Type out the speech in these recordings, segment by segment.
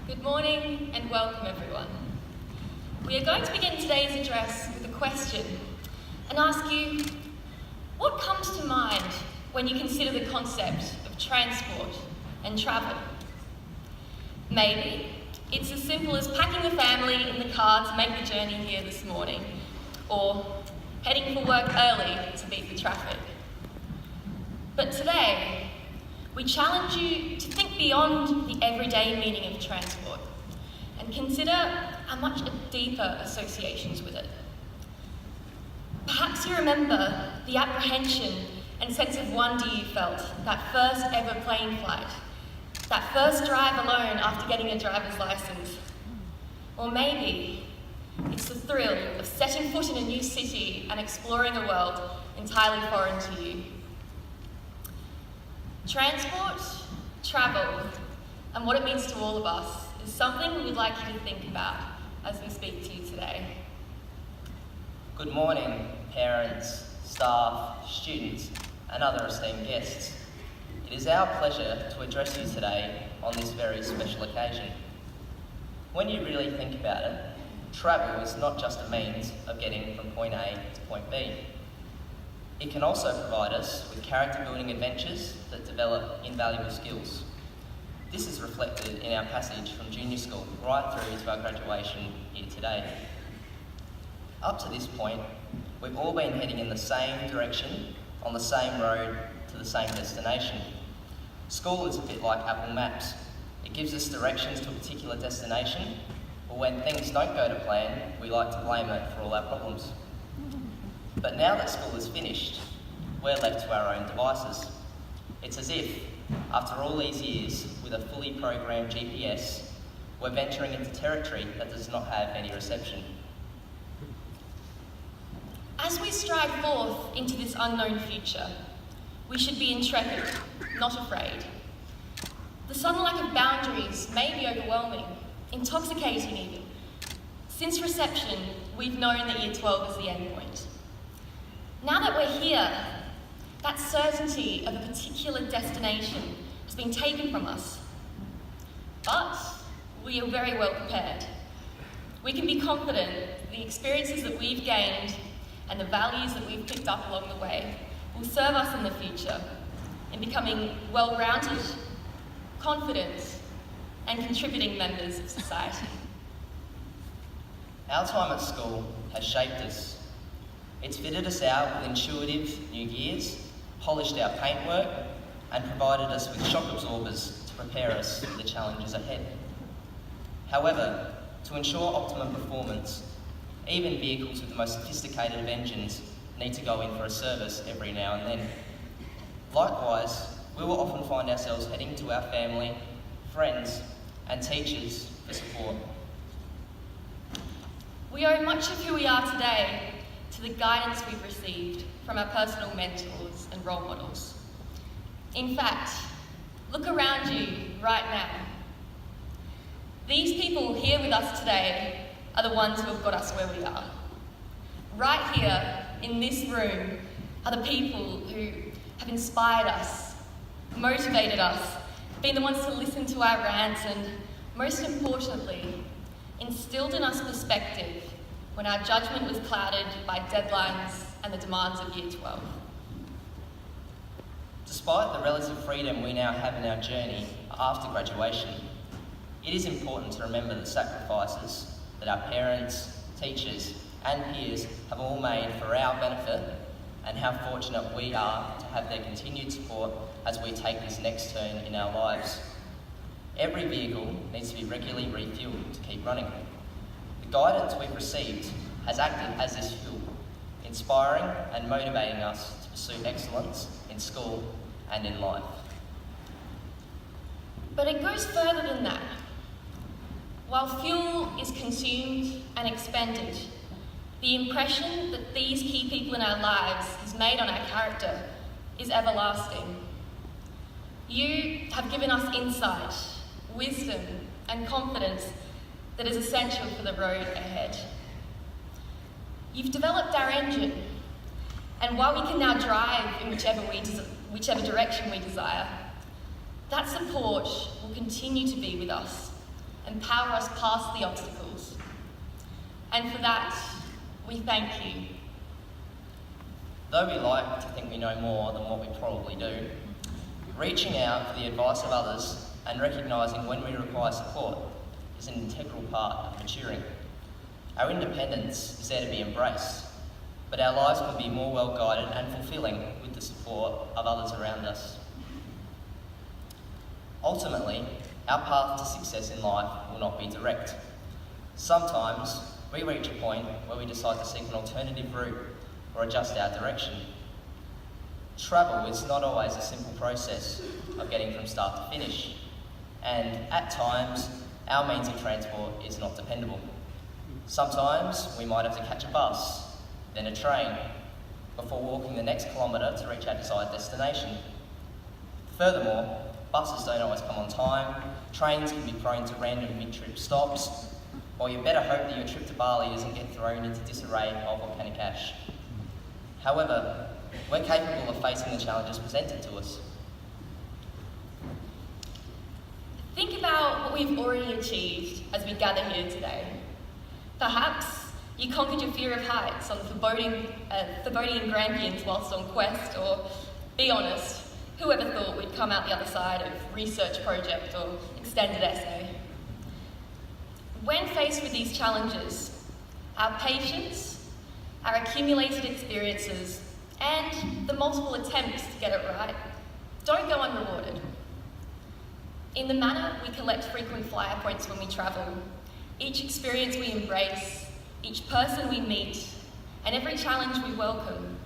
Good morning and welcome everyone. We are going to begin today's address with a question and ask you, what comes to mind when you consider the concept of transport and travel? Maybe it's as simple as packing the family in the car to make the journey here this morning, or heading for work early to beat the traffic. But today, we challenge you to think beyond the everyday meaning of transport and consider our much deeper associations with it. Perhaps you remember the apprehension and sense of wonder you felt that first ever plane flight, that first drive alone after getting a driver's license. Or maybe it's the thrill of setting foot in a new city and exploring a world entirely foreign to you. Transport, travel, and what it means to all of us is something we'd like you to think about as we speak to you today. Good morning, parents, staff, students, and other esteemed guests. It is our pleasure to address you today on this very special occasion. When you really think about it, travel is not just a means of getting from point A to point B. It can also provide us with character-building adventures that develop invaluable skills. This is reflected in our passage from junior school right through to our graduation here today. Up to this point, we've all been heading in the same direction, on the same road, to the same destination. School is a bit like Apple Maps. It gives us directions to a particular destination, but when things don't go to plan, we like to blame it for all our problems. But now that school is finished, we're left to our own devices. It's as if, after all these years, with a fully programmed GPS, we're venturing into territory that does not have any reception. As we stride forth into this unknown future, we should be intrepid, not afraid. The sudden lack of boundaries may be overwhelming, intoxicating even. Since reception, we've known that Year 12 is the end point. Now that we're here, that certainty of a particular destination has been taken from us. But we are very well prepared. We can be confident that the experiences that we've gained and the values that we've picked up along the way will serve us in the future in becoming well-rounded, confident, and contributing members of society. Our time at school has shaped us. It's fitted us out with intuitive new gears, polished our paintwork, and provided us with shock absorbers to prepare us for the challenges ahead. However, to ensure optimum performance, even vehicles with the most sophisticated of engines need to go in for a service every now and then. Likewise, we will often find ourselves heading to our family, friends, and teachers for support. We owe much of who we are today to the guidance we've received from our personal mentors and role models. In fact, look around you right now. These people here with us today are the ones who have got us where we are. Right here, in this room, are the people who have inspired us, motivated us, been the ones to listen to our rants, and most importantly, instilled in us perspective when our judgment was clouded by deadlines and the demands of Year 12. Despite the relative freedom we now have in our journey after graduation, it is important to remember the sacrifices that our parents, teachers, and peers have all made for our benefit, and how fortunate we are to have their continued support as we take this next turn in our lives. Every vehicle needs to be regularly refueled to keep running. The guidance we've received has acted as this fuel, inspiring and motivating us to pursue excellence in school and in life. But it goes further than that. While fuel is consumed and expended, the impression that these key people in our lives has made on our character is everlasting. You have given us insight, wisdom, and confidence that is essential for the road ahead. You've developed our engine, and while we can now drive in whichever direction we desire, that support will continue to be with us and power us past the obstacles. And for that, we thank you. Though we like to think we know more than what we probably do, reaching out for the advice of others and recognising when we require support is an integral part of maturing. Our independence is there to be embraced, but our lives can be more well-guided and fulfilling with the support of others around us. Ultimately, our path to success in life will not be direct. Sometimes we reach a point where we decide to seek an alternative route or adjust our direction. Travel is not always a simple process of getting from start to finish, and at times our means of transport is not dependable. Sometimes we might have to catch a bus, then a train, before walking the next kilometre to reach our desired destination. Furthermore, buses don't always come on time, trains can be prone to random mid-trip stops, while you better hope that your trip to Bali doesn't get thrown into disarray of volcanic ash. However, we're capable of facing the challenges presented to us. Think about what we've already achieved as we gather here today. Perhaps you conquered your fear of heights on the Foreboding Grampians whilst on quest, or, be honest, whoever thought we'd come out the other side of research project or extended essay? When faced with these challenges, our patience, our accumulated experiences, and the multiple attempts to get it right don't go unrewarded. In the manner we collect frequent flyer points when we travel, each experience we embrace, each person we meet, and every challenge we welcome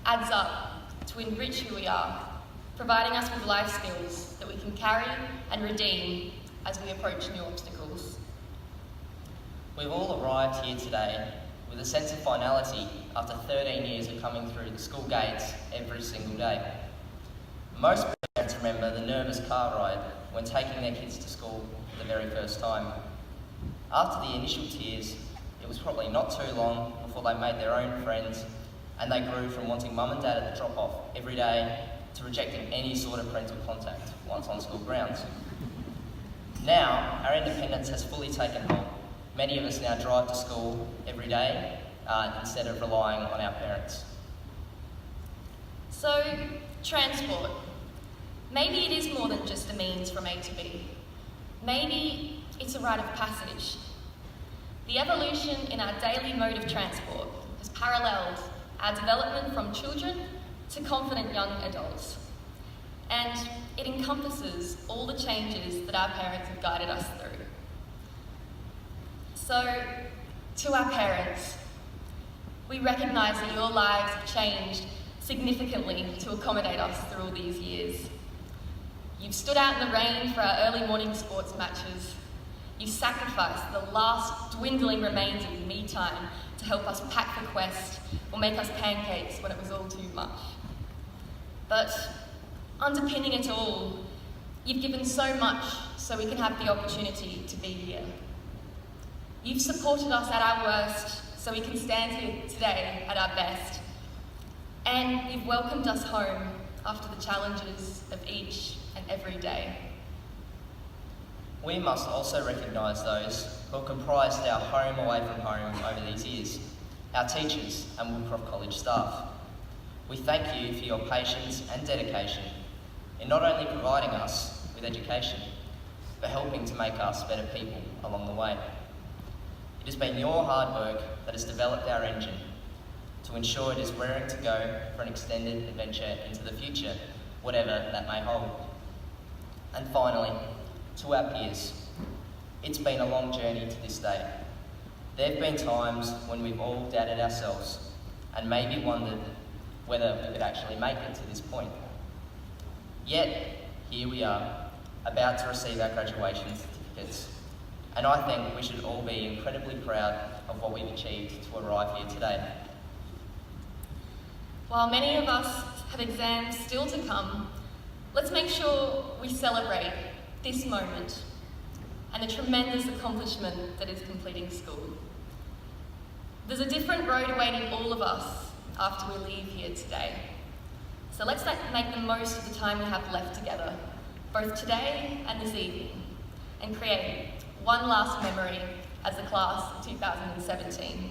adds up to enrich who we are, providing us with life skills that we can carry and redeem as we approach new obstacles. We've all arrived here today with a sense of finality after 13 years of coming through the school gates every single day. Most parents remember the nervous car ride when taking their kids to school for the very first time. After the initial tears, it was probably not too long before they made their own friends, and they grew from wanting mum and dad at the drop-off every day to rejecting any sort of parental contact once on school grounds. Now, our independence has fully taken hold. Many of us now drive to school every day instead of relying on our parents. So, transport. Maybe it is more than just a means from A to B. Maybe it's a rite of passage. The evolution in our daily mode of transport has paralleled our development from children to confident young adults. And it encompasses all the changes that our parents have guided us through. So, to our parents, we recognise that your lives have changed significantly to accommodate us through all these years. You've stood out in the rain for our early morning sports matches. You sacrificed the last dwindling remains of me time to help us pack the quest or make us pancakes when it was all too much. But underpinning it all, you've given so much so we can have the opportunity to be here. You've supported us at our worst so we can stand here today at our best. And you've welcomed us home after the challenges of each and every day. We must also recognise those who have comprised our home away from home over these years, our teachers and Woodcroft College staff. We thank you for your patience and dedication in not only providing us with education, but helping to make us better people along the way. It has been your hard work that has developed our engine to ensure it is raring to go for an extended adventure into the future, whatever that may hold. And finally, to our peers, it's been a long journey to this day. There have been times when we've all doubted ourselves and maybe wondered whether we could actually make it to this point. Yet, here we are, about to receive our graduation certificates. And I think we should all be incredibly proud of what we've achieved to arrive here today. While many of us have exams still to come, let's make sure we celebrate this moment and the tremendous accomplishment that is completing school. There's a different road awaiting all of us after we leave here today. So let's make the most of the time we have left together, both today and this evening, and create one last memory as the class of 2017.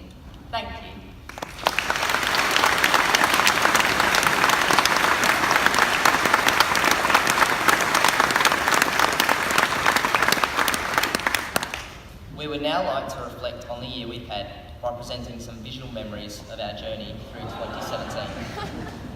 Thank you. We would now like to reflect on the year we've had by presenting some visual memories of our journey through 2017.